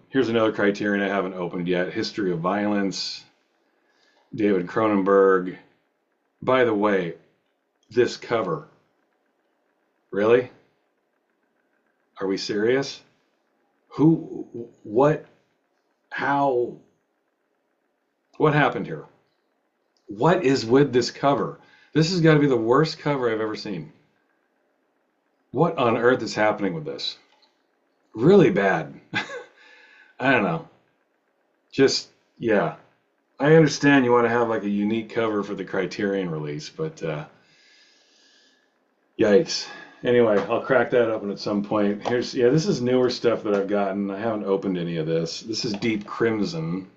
Here's another Criterion I haven't opened yet. History of Violence. David Cronenberg. By the way, this cover. Really? Are we serious? Who, what, how, what happened here? What is with this cover? This has got to be the worst cover I've ever seen. What on earth is happening with this? Really bad. I don't know. Just, yeah. I understand you want to have like a unique cover for the Criterion release, but yikes. Anyway, I'll crack that open at some point. Yeah, this is newer stuff that I've gotten. I haven't opened any of this. This is Deep Crimson,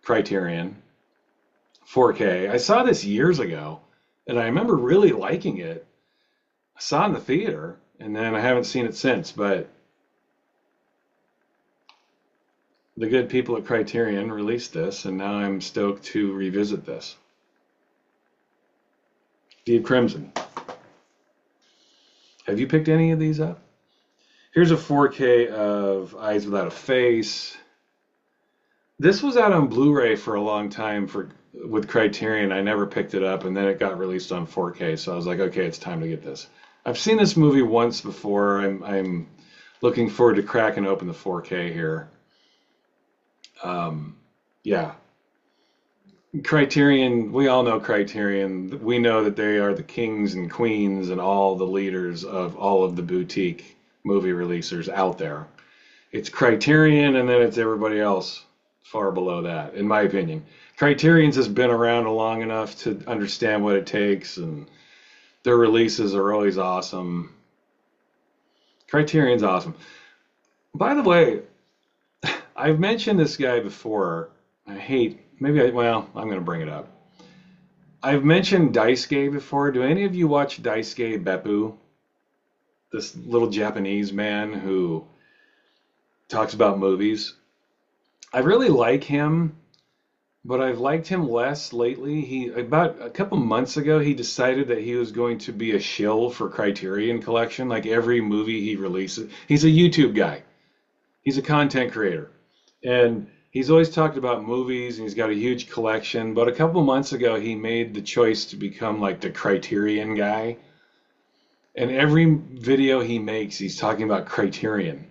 Criterion, 4K. I saw this years ago, and I remember really liking it. I saw it in the theater, and then I haven't seen it since, but the good people at Criterion released this, and now I'm stoked to revisit this. Deep Crimson. Have you picked any of these up? Here's a 4K of Eyes Without a Face. This was out on Blu-ray for a long time with Criterion. I never picked it up, and then it got released on 4K, so I was like, okay, it's time to get this. I've seen this movie once before. I'm looking forward to cracking open the 4K here. Yeah. Criterion, we all know Criterion. We know that they are the kings and queens and all the leaders of all of the boutique movie releasers out there. It's Criterion, and then it's everybody else far below that, in my opinion. Criterion's has been around long enough to understand what it takes, and their releases are always awesome. Criterion's awesome. By the way, I've mentioned this guy before. I'm going to bring it up. I've mentioned Daisuke before. Do any of you watch Daisuke Beppu? This little Japanese man who talks about movies. I really like him, but I've liked him less lately. About a couple months ago, he decided that he was going to be a shill for Criterion Collection. Like every movie he releases, he's a YouTube guy. He's a content creator. And he's always talked about movies, and he's got a huge collection. But a couple months ago, he made the choice to become like the Criterion guy. And every video he makes, he's talking about Criterion.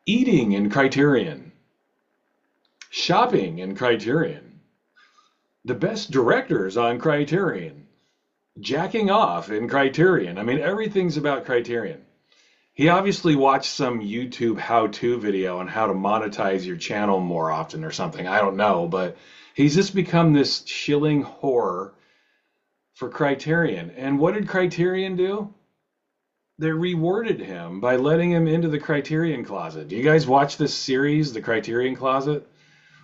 Eating in Criterion. Shopping in Criterion. The best directors on Criterion. Jacking off in Criterion. I mean, everything's about Criterion. He obviously watched some YouTube how-to video on how to monetize your channel more often or something. I don't know, but he's just become this shilling whore for Criterion. And what did Criterion do? They rewarded him by letting him into the Criterion Closet. Do you guys watch this series, The Criterion Closet,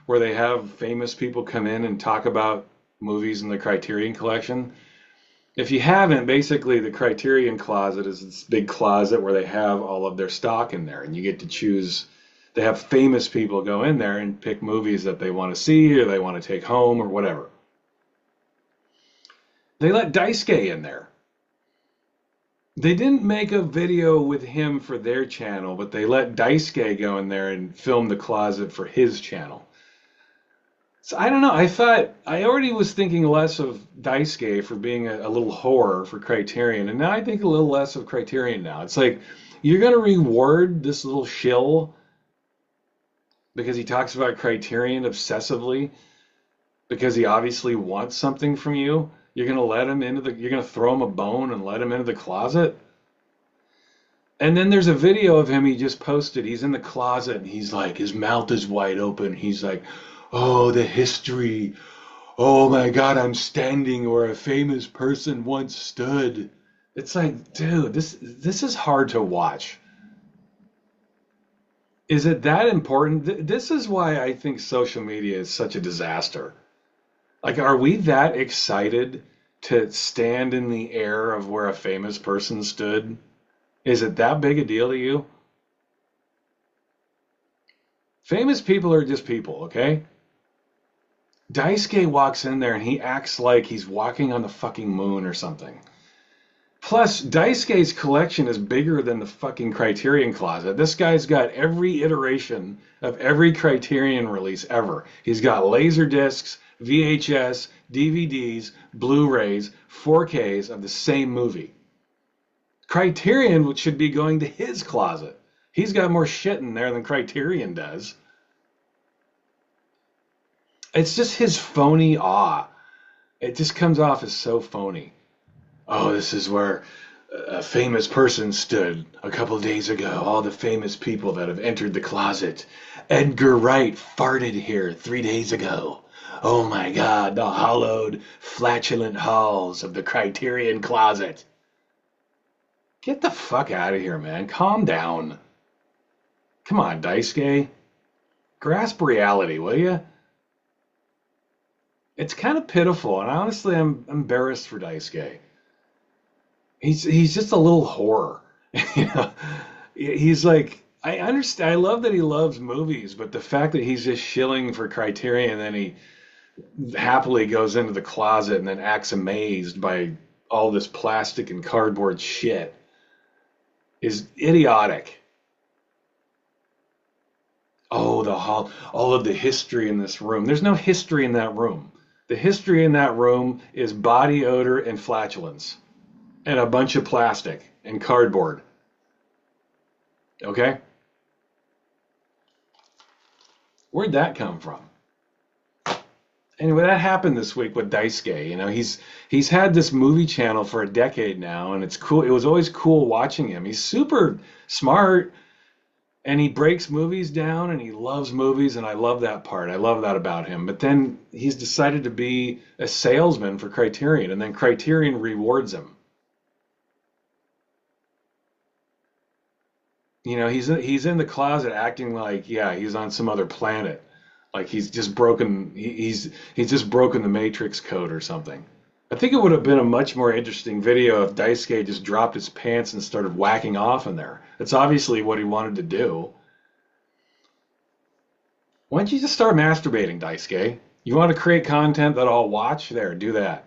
where they have famous people come in and talk about movies in the Criterion Collection? If you haven't, basically the Criterion Closet is this big closet where they have all of their stock in there, and you get to choose. They have famous people go in there and pick movies that they want to see or they want to take home or whatever. They let Daisuke in there. They didn't make a video with him for their channel, but they let Daisuke go in there and film the closet for his channel. So I don't know. I already was thinking less of Daisuke for being a little whore for Criterion, and now I think a little less of Criterion now. It's like, you're going to reward this little shill because he talks about Criterion obsessively, because he obviously wants something from you. You're going to let him you're going to throw him a bone and let him into the closet? And then there's a video of him he just posted. He's in the closet, and he's like, his mouth is wide open. He's like, oh, the history. Oh my God, I'm standing where a famous person once stood. It's like, dude, this is hard to watch. Is it that important? This is why I think social media is such a disaster. Like, are we that excited to stand in the air of where a famous person stood? Is it that big a deal to you? Famous people are just people, okay? Daisuke walks in there and he acts like he's walking on the fucking moon or something. Plus, Daisuke's collection is bigger than the fucking Criterion Closet. This guy's got every iteration of every Criterion release ever. He's got laser discs, VHS, DVDs, Blu-rays, 4Ks of the same movie. Criterion should be going to his closet. He's got more shit in there than Criterion does. It's just his phony awe It just comes off as so phony. Oh, this is where a famous person stood a couple days ago. All the famous people that have entered the closet. Edgar Wright farted here 3 days ago. Oh my God, the hollowed, flatulent halls of the Criterion Closet. Get the fuck out of here, man. Calm down. Come on, Daisuke. Grasp reality, will you? It's kind of pitiful, and honestly, I'm embarrassed for Daisuke. He's just a little whore. You know, he's like I understand. I love that he loves movies, but the fact that he's just shilling for Criterion and then he happily goes into the closet and then acts amazed by all this plastic and cardboard shit is idiotic. Oh, all of the history in this room. There's no history in that room. The history in that room is body odor and flatulence and a bunch of plastic and cardboard. Okay? Where'd that come from? Anyway, that happened this week with Daisuke. You know, he's had this movie channel for a decade now, and it's cool. It was always cool watching him. He's super smart, and he breaks movies down, and he loves movies, and I love that part. I love that about him. But then he's decided to be a salesman for Criterion, and then Criterion rewards him. You know, he's in the closet acting like, yeah, he's on some other planet. Like he's just broken he's just broken the Matrix code or something. I think it would have been a much more interesting video if Daisuke just dropped his pants and started whacking off in there. That's obviously what he wanted to do. Why don't you just start masturbating, Daisuke? You want to create content that I'll watch? There, do that.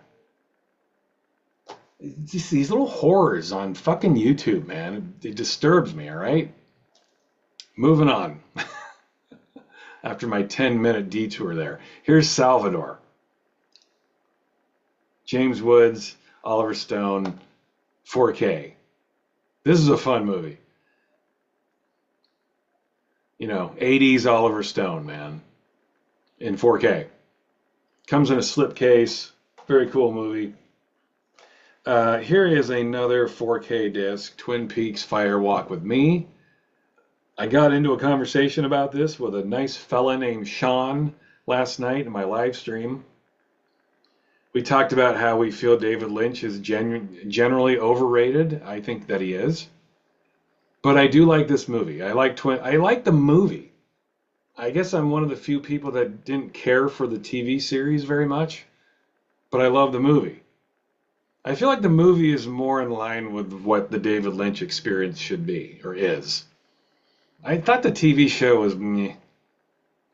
Just these little horrors on fucking YouTube, man. It disturbs me, all right? Moving on. After my 10-minute detour there. Here's Salvador. James Woods, Oliver Stone, 4K. This is a fun movie. You know, 80s Oliver Stone, man. In 4K. Comes in a slipcase. Very cool movie. Here is another 4K disc, Twin Peaks Fire Walk with Me. I got into a conversation about this with a nice fella named Sean last night in my live stream. We talked about how we feel David Lynch is generally overrated. I think that he is. But I do like this movie. I like the movie. I guess I'm one of the few people that didn't care for the TV series very much, but I love the movie. I feel like the movie is more in line with what the David Lynch experience should be, or is. I thought the TV show was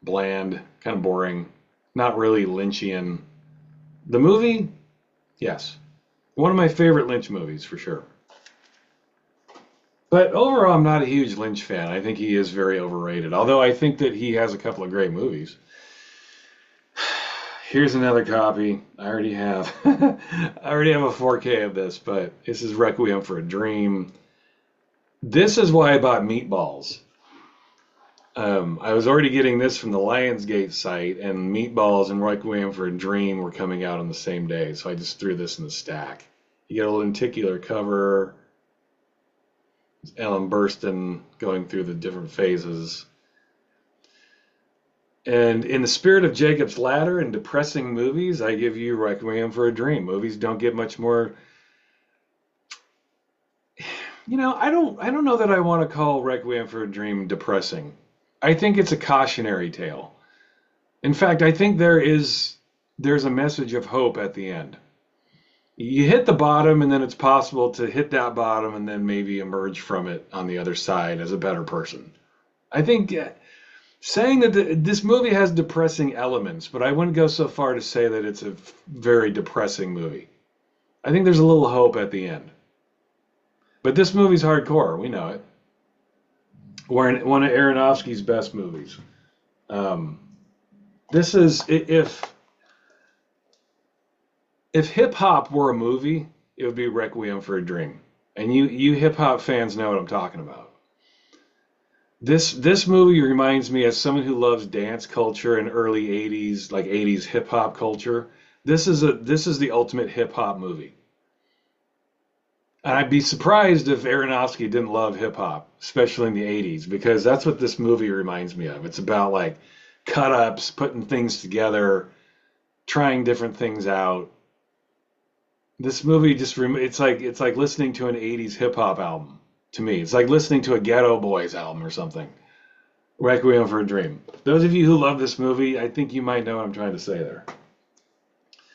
bland, kind of boring, not really Lynchian. The movie, yes. One of my favorite Lynch movies, for sure. But overall, I'm not a huge Lynch fan. I think he is very overrated, although I think that he has a couple of great movies. Here's another copy. I already have a 4K of this, but this is Requiem for a Dream. This is why I bought Meatballs. I was already getting this from the Lionsgate site, and Meatballs and Requiem for a Dream were coming out on the same day, so I just threw this in the stack. You get a lenticular cover. Ellen Burstyn going through the different phases. And in the spirit of Jacob's Ladder and depressing movies, I give you Requiem for a Dream. Movies don't get much more. You know, I don't know that I want to call Requiem for a Dream depressing. I think it's a cautionary tale. In fact, I think there's a message of hope at the end. You hit the bottom, and then it's possible to hit that bottom and then maybe emerge from it on the other side as a better person. I think saying that this movie has depressing elements, but I wouldn't go so far to say that it's a very depressing movie. I think there's a little hope at the end. But this movie's hardcore. We know it. One of Aronofsky's best movies. This is, if hip hop were a movie, it would be Requiem for a Dream. And you hip hop fans know what I'm talking about. This movie reminds me, as someone who loves dance culture and early 80s, like 80s hip hop culture, This is the ultimate hip hop movie. And I'd be surprised if Aronofsky didn't love hip hop, especially in the 80s, because that's what this movie reminds me of. It's about like cut ups, putting things together, trying different things out. This movie it's like listening to an 80s hip hop album to me. It's like listening to a Ghetto Boys album or something. Requiem for a Dream. Those of you who love this movie, I think you might know what I'm trying to say there.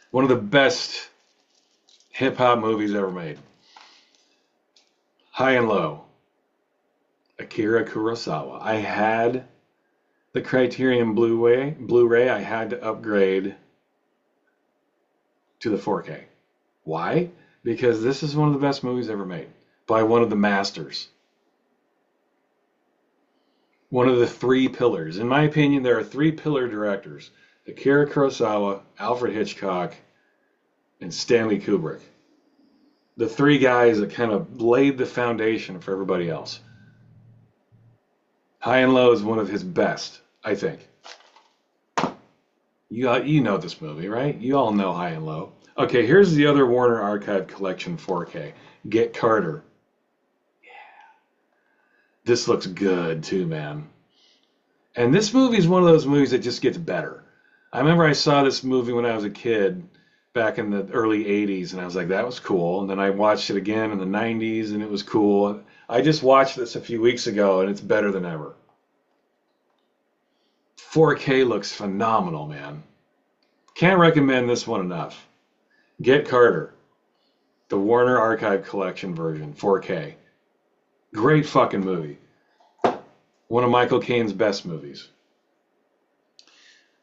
One of the best hip hop movies ever made. High and Low. Akira Kurosawa. I had the Criterion Blu-ray. I had to upgrade to the 4K. Why? Because this is one of the best movies ever made by one of the masters. One of the three pillars. In my opinion, there are three pillar directors: Akira Kurosawa, Alfred Hitchcock, and Stanley Kubrick. The three guys that kind of laid the foundation for everybody else. High and Low is one of his best, I think. You know this movie, right? You all know High and Low. Okay, here's the other Warner Archive Collection 4K. Get Carter. This looks good too, man. And this movie is one of those movies that just gets better. I remember I saw this movie when I was a kid back in the early 80s, and I was like, that was cool. And then I watched it again in the 90s, and it was cool. I just watched this a few weeks ago, and it's better than ever. 4K looks phenomenal, man. Can't recommend this one enough. Get Carter, the Warner Archive Collection version, 4K. Great fucking movie. One of Michael Caine's best movies.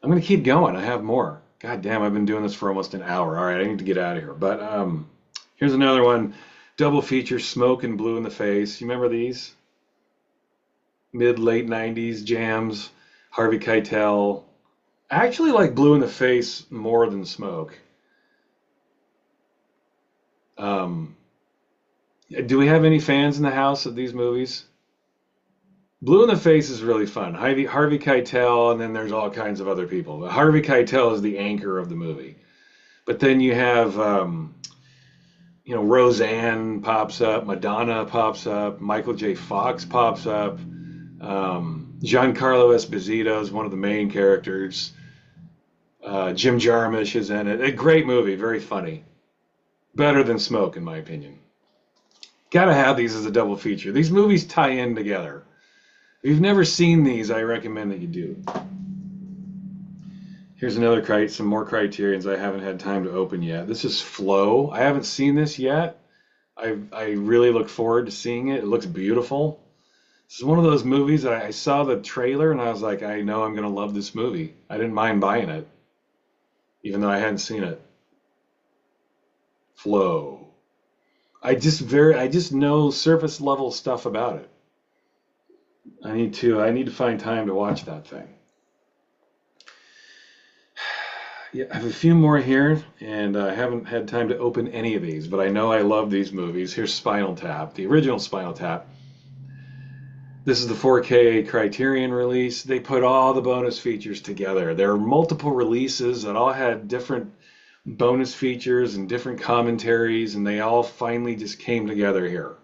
I'm going to keep going. I have more. God damn, I've been doing this for almost an hour. All right, I need to get out of here. But here's another one. Double feature, Smoke and Blue in the Face. You remember these? Mid-late 90s jams. Harvey Keitel. I actually like Blue in the Face more than Smoke. Do we have any fans in the house of these movies? Blue in the Face is really fun. Harvey Keitel, and then there's all kinds of other people. But Harvey Keitel is the anchor of the movie. But then you have, Roseanne pops up, Madonna pops up, Michael J. Fox pops up, Giancarlo Esposito is one of the main characters. Jim Jarmusch is in it. A great movie, very funny. Better than Smoke, in my opinion. Gotta have these as a double feature. These movies tie in together. If you've never seen these, I recommend that you do. Here's some more Criterions I haven't had time to open yet. This is Flow. I haven't seen this yet. I really look forward to seeing it. It looks beautiful. This is one of those movies that I saw the trailer and I was like, I know I'm going to love this movie. I didn't mind buying it, even though I hadn't seen it. Flow. I just know surface level stuff about it. I need to find time to watch that thing. Yeah, I have a few more here, and I haven't had time to open any of these, but I know I love these movies. Here's Spinal Tap, the original Spinal Tap. This is the 4K Criterion release. They put all the bonus features together. There are multiple releases that all had different bonus features and different commentaries, and they all finally just came together here.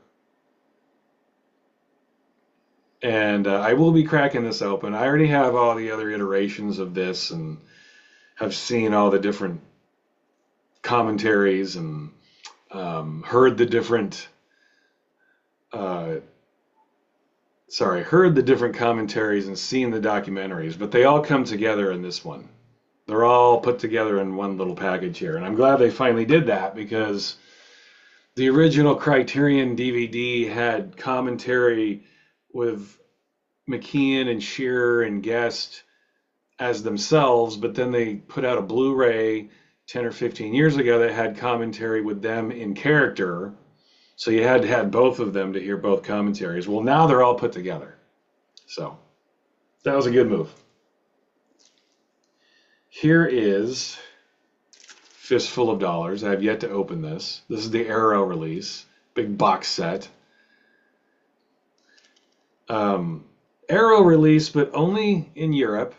And I will be cracking this open. I already have all the other iterations of this and have seen all the different commentaries and heard the different commentaries and seen the documentaries, but they all come together in this one. They're all put together in one little package here, and I'm glad they finally did that, because the original Criterion DVD had commentary with McKeon and Shearer and Guest as themselves, but then they put out a Blu-ray 10 or 15 years ago that had commentary with them in character, so you had to have both of them to hear both commentaries. Well, now they're all put together, so that was a good move. Here is Fistful of Dollars. I have yet to open this. This is the Arrow release, big box set. Arrow release, but only in Europe.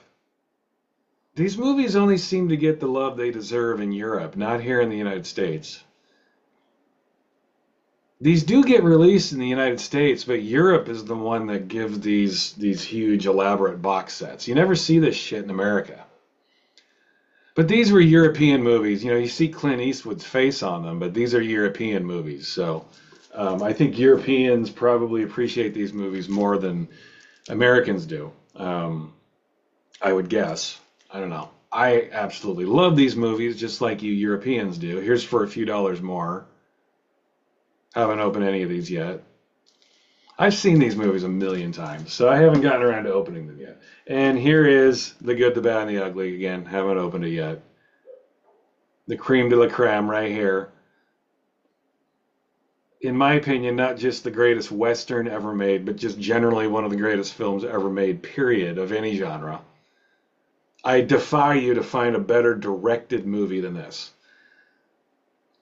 These movies only seem to get the love they deserve in Europe, not here in the United States. These do get released in the United States, but Europe is the one that gives these huge elaborate box sets. You never see this shit in America. But these were European movies. You know, you see Clint Eastwood's face on them, but these are European movies. So I think Europeans probably appreciate these movies more than Americans do. I would guess. I don't know. I absolutely love these movies, just like you Europeans do. Here's for a few dollars more. Haven't opened any of these yet. I've seen these movies a million times, so I haven't gotten around to opening them yet. And here is The Good, the Bad, and the Ugly. Again, haven't opened it yet. The creme de la creme right here. In my opinion, not just the greatest Western ever made, but just generally one of the greatest films ever made, period, of any genre. I defy you to find a better directed movie than this.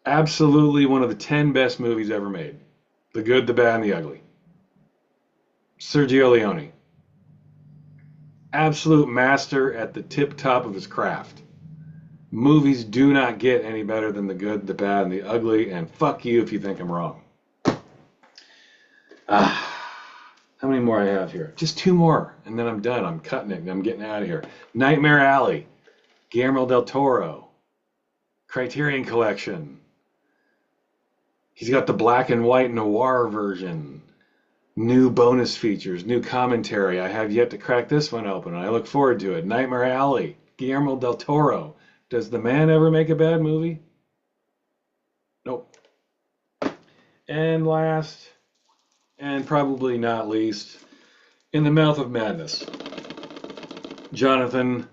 Absolutely one of the 10 best movies ever made. The Good, the Bad, and the Ugly. Sergio Leone. Absolute master at the tip top of his craft. Movies do not get any better than The Good, the Bad, and the Ugly, and fuck you if you think I'm wrong. How many more I have here? Just 2 more, and then I'm done. I'm cutting it, and I'm getting out of here. Nightmare Alley. Guillermo del Toro. Criterion Collection. He's got the black and white noir version. New bonus features, new commentary. I have yet to crack this one open, and I look forward to it. Nightmare Alley. Guillermo del Toro. Does the man ever make a bad movie? Nope. And last, and probably not least, In the Mouth of Madness, Jonathan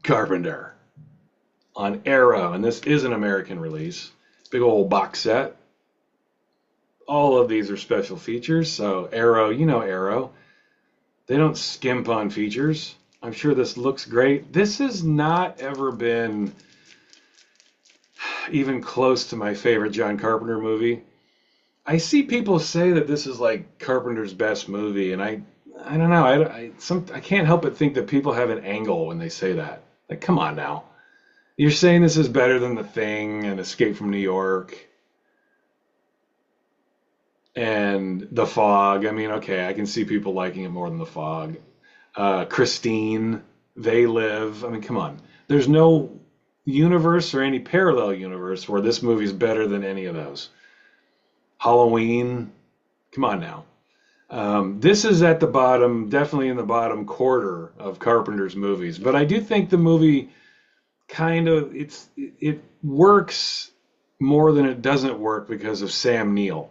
Carpenter on Arrow. And this is an American release. Big old box set. All of these are special features. So Arrow, you know Arrow. They don't skimp on features. I'm sure this looks great. This has not ever been even close to my favorite John Carpenter movie. I see people say that this is like Carpenter's best movie, and I don't know. I can't help but think that people have an angle when they say that. Like, come on now. You're saying this is better than The Thing and Escape from New York and The Fog. I mean, okay, I can see people liking it more than The Fog. Christine, They Live. I mean, come on. There's no universe or any parallel universe where this movie is better than any of those. Halloween. Come on now. This is at the bottom, definitely in the bottom quarter of Carpenter's movies. But I do think the movie kind of, it works more than it doesn't work because of Sam Neill.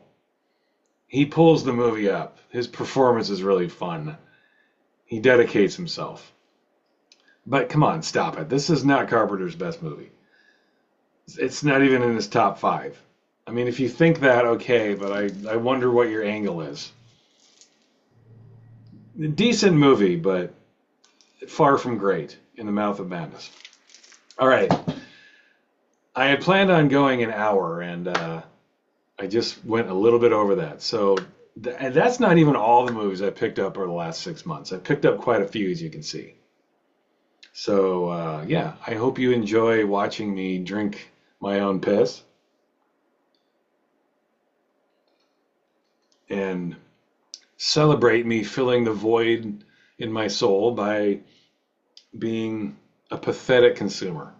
He pulls the movie up. His performance is really fun. He dedicates himself. But come on, stop it. This is not Carpenter's best movie. It's not even in his top 5. I mean, if you think that, okay, but I wonder what your angle is. A decent movie, but far from great. In the Mouth of Madness. All right. I had planned on going an hour, and I just went a little bit over that. So and that's not even all the movies I picked up over the last 6 months. I picked up quite a few, as you can see. So, yeah, I hope you enjoy watching me drink my own piss. And celebrate me filling the void in my soul by being a pathetic consumer.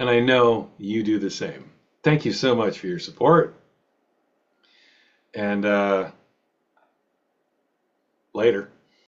And I know you do the same. Thank you so much for your support. And later.